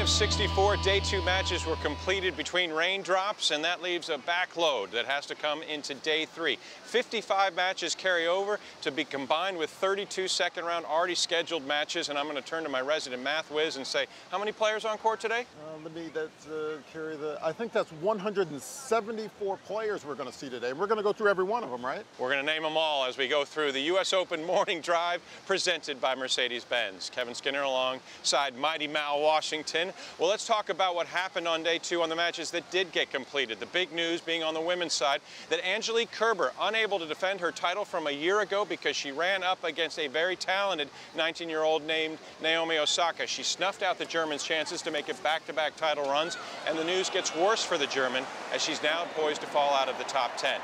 of 64 day 2 matches were completed between raindrops, and that leaves a backload that has to come into day 3. 55 matches carry over to be combined with 32 second round already scheduled matches, and I'm going to turn to my resident math whiz and say, how many players on court today? I think that's 174 players we're going to see today. We're going to go through every one of them, right? We're going to name them all as we go through the U.S. Open Morning Drive presented by Mercedes-Benz. Kevin Skinner alongside Mighty Mal Washington. Well, let's talk about what happened on day 2 on the matches that did get completed. The big news being on the women's side that Angelique Kerber, unable to defend her title from a year ago because she ran up against a very talented 19-year-old named Naomi Osaka. She snuffed out the German's chances to make it back-to-back title runs, and the news gets worse for the German as she's now poised to fall out of the top 10.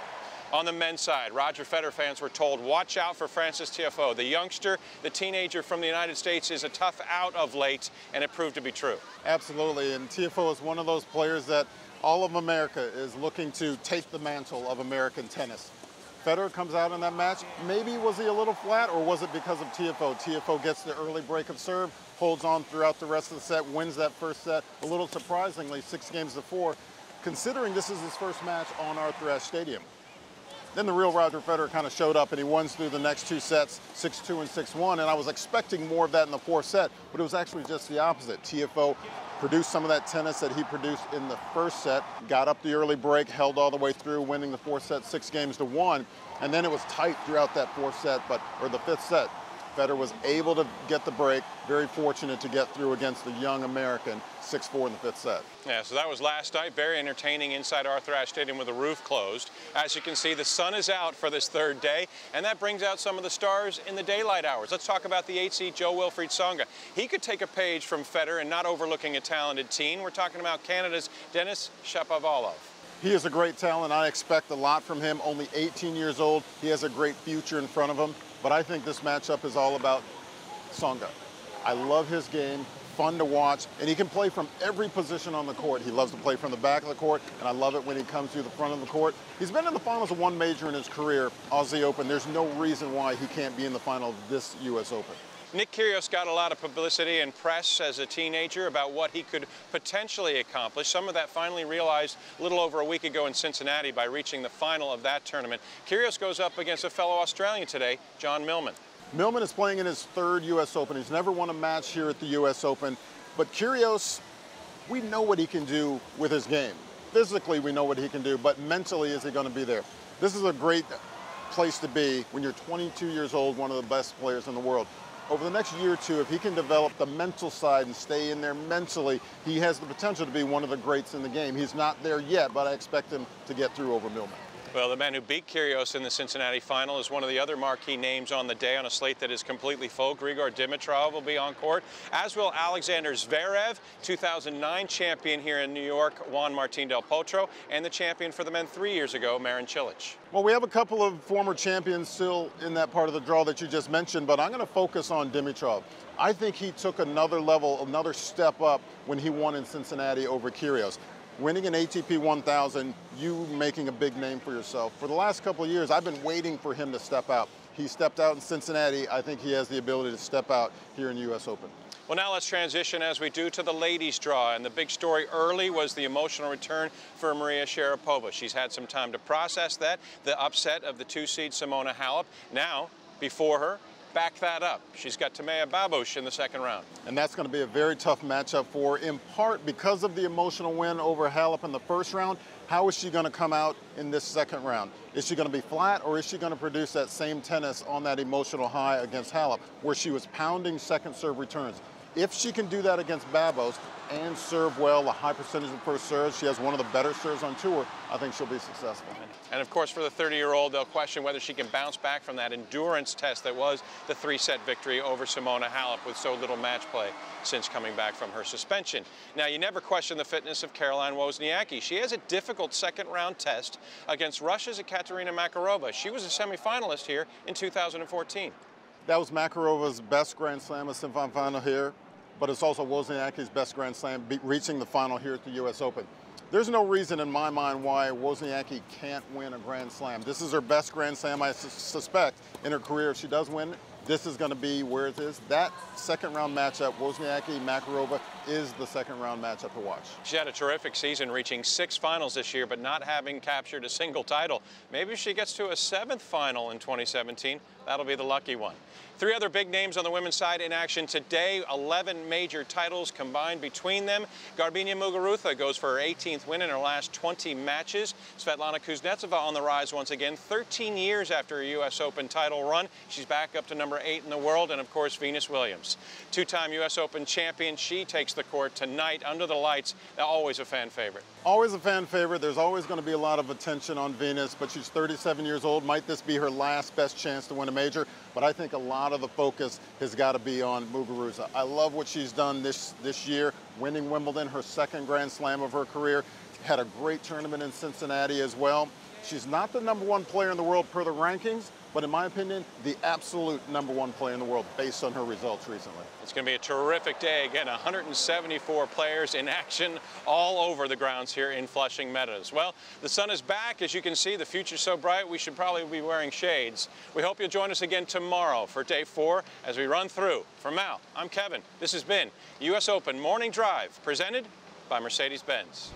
On the men's side, Roger Federer fans were told, watch out for Frances Tiafoe. The youngster, the teenager from the United States, is a tough out of late, and it proved to be true. Absolutely, and Tiafoe is one of those players that all of America is looking to take the mantle of American tennis. Federer comes out in that match. Maybe was he a little flat, or was it because of Tiafoe? Tiafoe gets the early break of serve, holds on throughout the rest of the set, wins that first set, a little surprisingly, 6-4, considering this is his first match on Arthur Ashe Stadium. Then the real Roger Federer kind of showed up, and he wins through the next 2 sets, 6-2 and 6-1, and I was expecting more of that in the 4th set, but it was actually just the opposite. Tiafoe produced some of that tennis that he produced in the first set, got up the early break, held all the way through, winning the 4th set 6-1, and then it was tight throughout that 4th set, or the 5th set. Federer was able to get the break, very fortunate to get through against the young American, 6-4 in the 5th set. Yeah, so that was last night. Very entertaining inside Arthur Ashe Stadium with the roof closed. As you can see, the sun is out for this 3rd day, and that brings out some of the stars in the daylight hours. Let's talk about the 8-seed Jo-Wilfried Tsonga. He could take a page from Federer and not overlooking a talented teen. We're talking about Canada's Denis Shapovalov. He is a great talent. I expect a lot from him. Only 18 years old. He has a great future in front of him. But I think this matchup is all about Tsonga. I love his game, fun to watch, and he can play from every position on the court. He loves to play from the back of the court, and I love it when he comes through the front of the court. He's been in the finals of 1 major in his career, Aussie Open. There's no reason why he can't be in the final of this U.S. Open. Nick Kyrgios got a lot of publicity and press as a teenager about what he could potentially accomplish. Some of that finally realized a little over a week ago in Cincinnati by reaching the final of that tournament. Kyrgios goes up against a fellow Australian today, John Millman. Millman is playing in his 3rd U.S. Open. He's never won a match here at the U.S. Open. But Kyrgios, we know what he can do with his game. Physically, we know what he can do, but mentally, is he going to be there? This is a great place to be when you're 22 years old, one of the best players in the world. Over the next year or 2, if he can develop the mental side and stay in there mentally, he has the potential to be one of the greats in the game. He's not there yet, but I expect him to get through over Millman. Well, the man who beat Kyrgios in the Cincinnati final is one of the other marquee names on the day on a slate that is completely full. Grigor Dimitrov will be on court, as will Alexander Zverev, 2009 champion here in New York, Juan Martín del Potro, and the champion for the men 3 years ago, Marin Cilic. Well, we have a couple of former champions still in that part of the draw that you just mentioned, but I'm going to focus on Dimitrov. I think he took another level, another step up when he won in Cincinnati over Kyrgios. Winning an ATP 1000, you making a big name for yourself. For the last couple of years, I've been waiting for him to step out. He stepped out in Cincinnati. I think he has the ability to step out here in the U.S. Open. Well, now let's transition, as we do, to the ladies' draw. And the big story early was the emotional return for Maria Sharapova. She's had some time to process that, the upset of the 2-seed Simona Halep. Now, before her, back that up. She's got Timea Babos in the 2nd round. And that's going to be a very tough matchup for her, in part because of the emotional win over Halep in the 1st round. How is she going to come out in this 2nd round? Is she going to be flat, or is she going to produce that same tennis on that emotional high against Halep, where she was pounding second serve returns? If she can do that against Babos and serve well, a high percentage of first serves, she has one of the better serves on tour, I think she'll be successful. And of course, for the 30-year-old, they'll question whether she can bounce back from that endurance test that was the 3-set victory over Simona Halep with so little match play since coming back from her suspension. Now, you never question the fitness of Caroline Wozniacki. She has a difficult 2nd round test against Russia's Ekaterina Makarova. She was a semifinalist here in 2014. That was Makarova's best Grand Slam, a semifinal here, but it's also Wozniacki's best Grand Slam, reaching the final here at the U.S. Open. There's no reason in my mind why Wozniacki can't win a Grand Slam. This is her best Grand Slam, I suspect, in her career. If she does win, this is going to be where it is. That second round matchup, Wozniacki-Makarova, is the second round matchup to watch. She had a terrific season, reaching 6 finals this year, but not having captured a single title. Maybe if she gets to a 7th final in 2017, that'll be the lucky one. 3 other big names on the women's side in action today. 11 major titles combined between them. Garbiñe Muguruza goes for her 18th win in her last 20 matches. Svetlana Kuznetsova on the rise once again, 13 years after a U.S. Open title run. She's back up to number 8 in the world, and of course Venus Williams. 2-time U.S. Open champion. She takes the court tonight under the lights. Always a fan favorite. Always a fan favorite. There's always going to be a lot of attention on Venus, but she's 37 years old. Might this be her last best chance to win a major? But I think a lot of the focus has got to be on Muguruza. I love what she's done this year, winning Wimbledon, her 2nd Grand Slam of her career. Had a great tournament in Cincinnati as well. She's not the #1 player in the world per the rankings, but in my opinion, the absolute #1 player in the world based on her results recently. It's going to be a terrific day. Again, 174 players in action all over the grounds here in Flushing Meadows. Well, the sun is back. As you can see, the future's so bright, we should probably be wearing shades. We hope you'll join us again tomorrow for day 4 as we run through. For Mal, I'm Kevin. This has been US Open Morning Drive, presented by Mercedes-Benz.